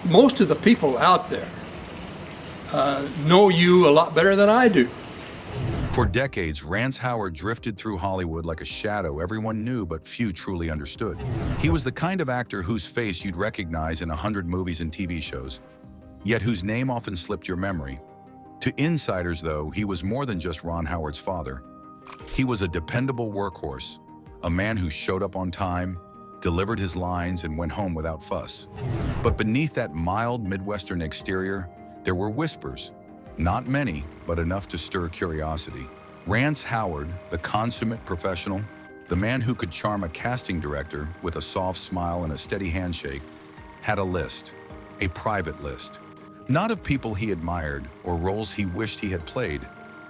most of the people out there know you a lot better than I do. For decades, Rance Howard drifted through Hollywood like a shadow everyone knew but few truly understood. He was the kind of actor whose face you'd recognize in 100 movies and TV shows, yet whose name often slipped your memory. To insiders, though, he was more than just Ron Howard's father. He was a dependable workhorse, a man who showed up on time, delivered his lines, and went home without fuss. But beneath that mild Midwestern exterior, there were whispers. Not many, but enough to stir curiosity. Rance Howard, the consummate professional, the man who could charm a casting director with a soft smile and a steady handshake, had a list, a private list. Not of people he admired or roles he wished he had played,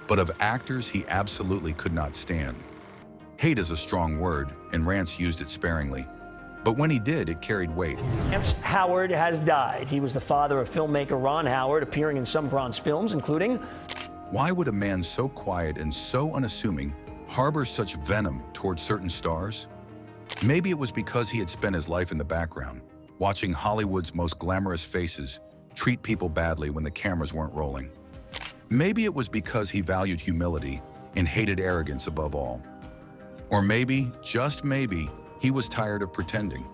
but of actors he absolutely could not stand. Hate is a strong word, and Rance used it sparingly. But when he did, it carried weight. Rance Howard has died. He was the father of filmmaker Ron Howard, appearing in some of Ron's films, including... Why would a man so quiet and so unassuming harbor such venom towards certain stars? Maybe it was because he had spent his life in the background, watching Hollywood's most glamorous faces treat people badly when the cameras weren't rolling. Maybe it was because he valued humility and hated arrogance above all. Or maybe, just maybe, he was tired of pretending.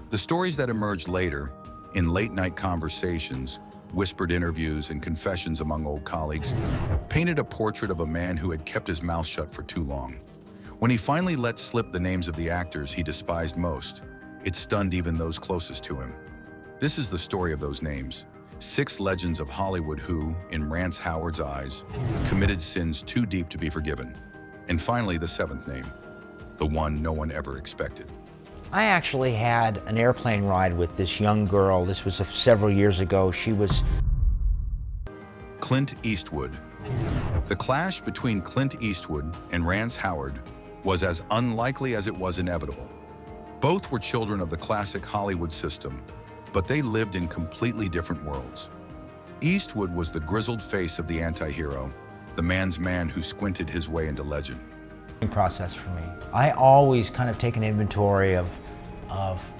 The stories that emerged later, in late-night conversations, whispered interviews, and confessions among old colleagues, painted a portrait of a man who had kept his mouth shut for too long. When he finally let slip the names of the actors he despised most, it stunned even those closest to him. This is the story of those names. 6 legends of Hollywood who, in Rance Howard's eyes, committed sins too deep to be forgiven. And finally, the 7th name, the one no one ever expected. I actually had an airplane ride with this young girl. This was several years ago. She was... Clint Eastwood. The clash between Clint Eastwood and Rance Howard was as unlikely as it was inevitable. Both were children of the classic Hollywood system, but they lived in completely different worlds. Eastwood was the grizzled face of the anti-hero, the man's man who squinted his way into legend. Process for me. I always kind of take an inventory of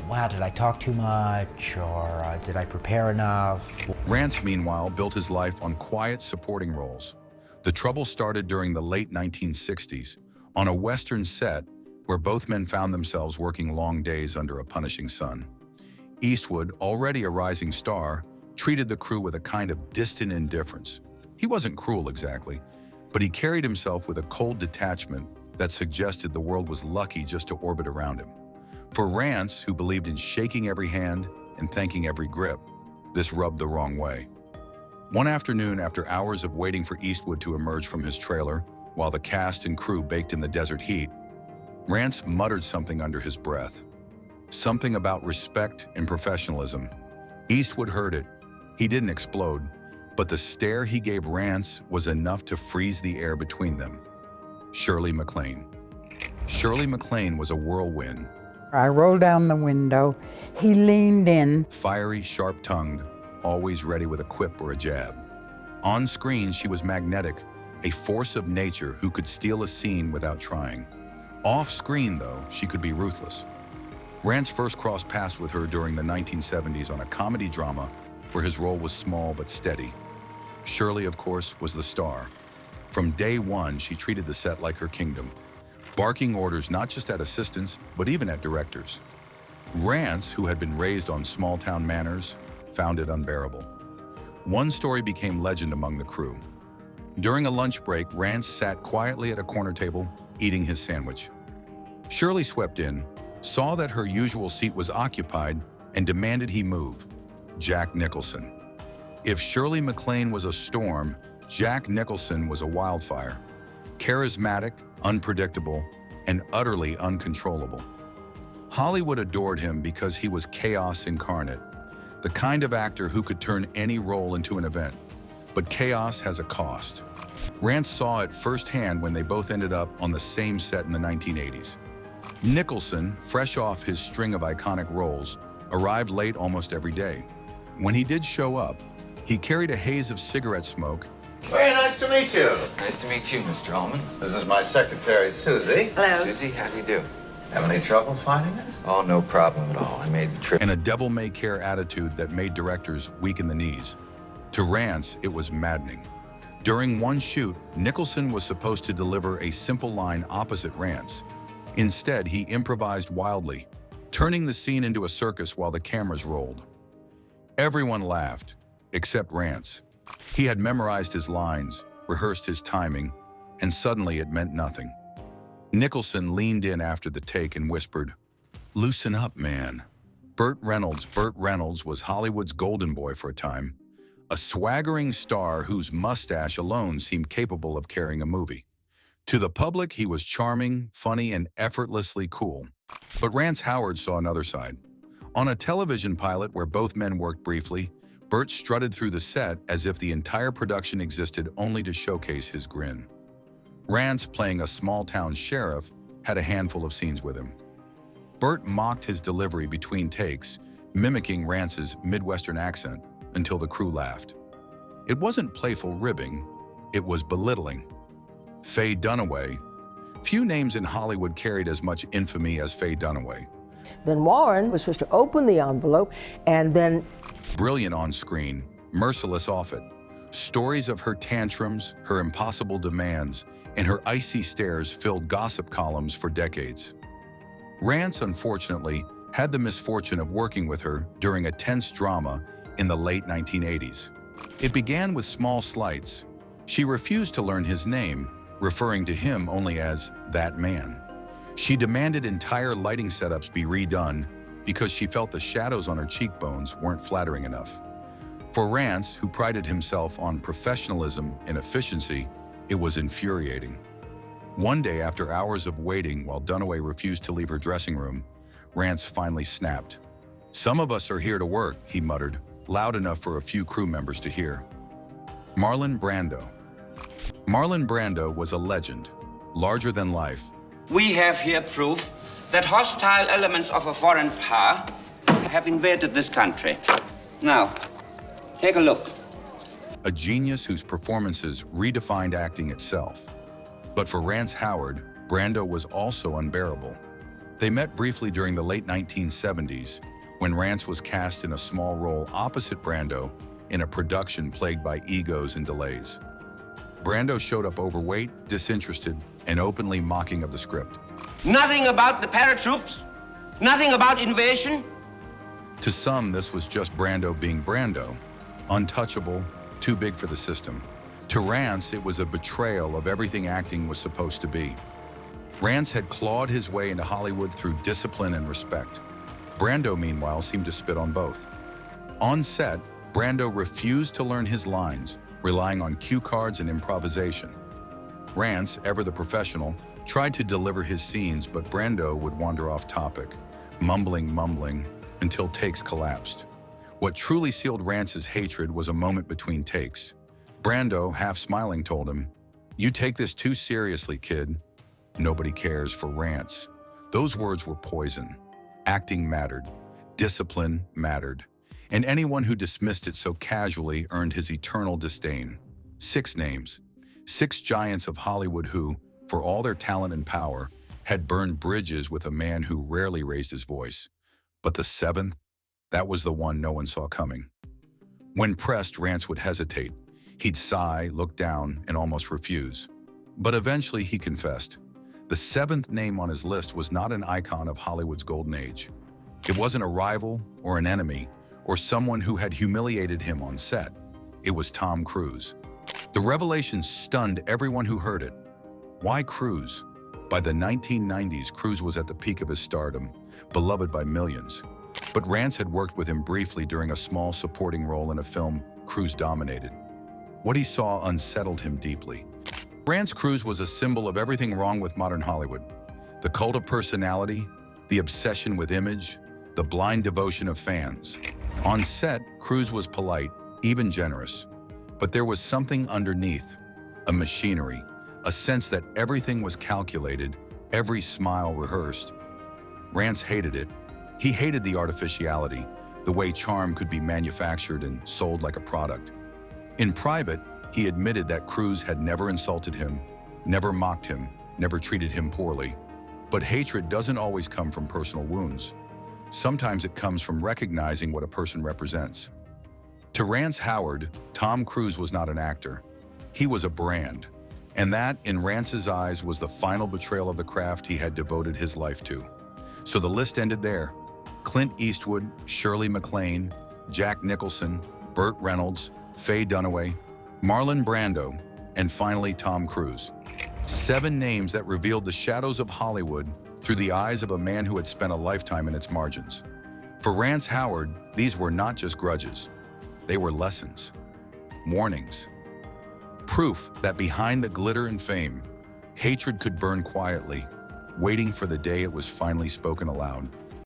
wow, did I talk too much, or did I prepare enough? Rance, meanwhile, built his life on quiet supporting roles. The trouble started during the late 1960s, on a Western set where both men found themselves working long days under a punishing sun. Eastwood, already a rising star, treated the crew with a kind of distant indifference. He wasn't cruel exactly, but he carried himself with a cold detachment that suggested the world was lucky just to orbit around him. For Rance, who believed in shaking every hand and thanking every grip, this rubbed the wrong way. One afternoon, after hours of waiting for Eastwood to emerge from his trailer, while the cast and crew baked in the desert heat, Rance muttered something under his breath. Something about respect and professionalism. Eastwood heard it. He didn't explode, but the stare he gave Rance was enough to freeze the air between them. Shirley MacLaine. Shirley MacLaine was a whirlwind. I rolled down the window. He leaned in. Fiery, sharp-tongued, always ready with a quip or a jab. On screen, she was magnetic, a force of nature who could steal a scene without trying. Off screen, though, she could be ruthless. Rance first crossed paths with her during the 1970s on a comedy drama where his role was small but steady. Shirley, of course, was the star. From day one, she treated the set like her kingdom, barking orders not just at assistants, but even at directors. Rance, who had been raised on small-town manners, found it unbearable. One story became legend among the crew. During a lunch break, Rance sat quietly at a corner table, eating his sandwich. Shirley swept in, saw that her usual seat was occupied, and demanded he move. Jack Nicholson. If Shirley MacLaine was a storm, Jack Nicholson was a wildfire. Charismatic, unpredictable, and utterly uncontrollable. Hollywood adored him because he was chaos incarnate, the kind of actor who could turn any role into an event. But chaos has a cost. Rance saw it firsthand when they both ended up on the same set in the 1980s. Nicholson, fresh off his string of iconic roles, arrived late almost every day. When he did show up, he carried a haze of cigarette smoke. Very nice to meet you. Nice to meet you, Mr. Ullman. This is my secretary, Susie. Hello. Susie, how do you do? Have any trouble finding us? Oh, no problem at all. I made the trip. And a devil-may-care attitude that made directors weak in the knees. To Rance, it was maddening. During one shoot, Nicholson was supposed to deliver a simple line opposite Rance. Instead, he improvised wildly, turning the scene into a circus while the cameras rolled. Everyone laughed, except Rance. He had memorized his lines, rehearsed his timing, and suddenly it meant nothing. Nicholson leaned in after the take and whispered, "Loosen up, man." Burt Reynolds was Hollywood's golden boy for a time, a swaggering star whose mustache alone seemed capable of carrying a movie. To the public, he was charming, funny, and effortlessly cool. But Rance Howard saw another side. On a television pilot where both men worked briefly, Burt strutted through the set as if the entire production existed only to showcase his grin. Rance, playing a small-town sheriff, had a handful of scenes with him. Burt mocked his delivery between takes, mimicking Rance's Midwestern accent, until the crew laughed. It wasn't playful ribbing, it was belittling. Faye Dunaway. Few names in Hollywood carried as much infamy as Faye Dunaway. Then Warren was supposed to open the envelope and then... Brilliant on screen, merciless off it. Stories of her tantrums, her impossible demands, and her icy stares filled gossip columns for decades. Rance, unfortunately, had the misfortune of working with her during a tense drama in the late 1980s. It began with small slights. She refused to learn his name, referring to him only as that man. She demanded entire lighting setups be redone because she felt the shadows on her cheekbones weren't flattering enough. For Rance, who prided himself on professionalism and efficiency, it was infuriating. One day, after hours of waiting while Dunaway refused to leave her dressing room, Rance finally snapped. "Some of us are here to work," he muttered, loud enough for a few crew members to hear. Marlon Brando. Marlon Brando was a legend, larger than life. We have here proof that hostile elements of a foreign power have invaded this country. Now, take a look. A genius whose performances redefined acting itself. But for Rance Howard, Brando was also unbearable. They met briefly during the late 1970s, when Rance was cast in a small role opposite Brando in a production plagued by egos and delays. Brando showed up overweight, disinterested, and openly mocking of the script. Nothing about the paratroops, nothing about invasion. To some, this was just Brando being Brando, untouchable, too big for the system. To Rance, it was a betrayal of everything acting was supposed to be. Rance had clawed his way into Hollywood through discipline and respect. Brando, meanwhile, seemed to spit on both. On set, Brando refused to learn his lines, relying on cue cards and improvisation. Rance, ever the professional, tried to deliver his scenes, but Brando would wander off topic, mumbling, until takes collapsed. What truly sealed Rance's hatred was a moment between takes. Brando, half smiling, told him, "You take this too seriously, kid." Nobody cares for Rance. Those words were poison. Acting mattered. Discipline mattered. And anyone who dismissed it so casually earned his eternal disdain. 6 names. 6 giants of Hollywood who, for all their talent and power, had burned bridges with a man who rarely raised his voice. But the 7th, that was the one no one saw coming. When pressed, Rance would hesitate. He'd sigh, look down, and almost refuse. But eventually he confessed. The 7th name on his list was not an icon of Hollywood's golden age. It wasn't a rival or an enemy or someone who had humiliated him on set. It was Tom Cruise. The revelation stunned everyone who heard it. Why Cruise? By the 1990s, Cruise was at the peak of his stardom, beloved by millions. But Rance had worked with him briefly during a small supporting role in a film Cruise dominated. What he saw unsettled him deeply. Rance Cruise was a symbol of everything wrong with modern Hollywood. The cult of personality, the obsession with image, the blind devotion of fans. On set, Cruise was polite, even generous. But there was something underneath, a machinery, a sense that everything was calculated, every smile rehearsed. Rance hated it. He hated the artificiality, the way charm could be manufactured and sold like a product. In private, he admitted that Cruise had never insulted him, never mocked him, never treated him poorly. But hatred doesn't always come from personal wounds. Sometimes it comes from recognizing what a person represents. To Rance Howard, Tom Cruise was not an actor. He was a brand. And that, in Rance's eyes, was the final betrayal of the craft he had devoted his life to. So the list ended there. Clint Eastwood, Shirley MacLaine, Jack Nicholson, Burt Reynolds, Faye Dunaway, Marlon Brando, and finally Tom Cruise. 7 names that revealed the shadows of Hollywood through the eyes of a man who had spent a lifetime in its margins. For Rance Howard, these were not just grudges. They were lessons, warnings, proof that behind the glitter and fame, hatred could burn quietly, waiting for the day it was finally spoken aloud.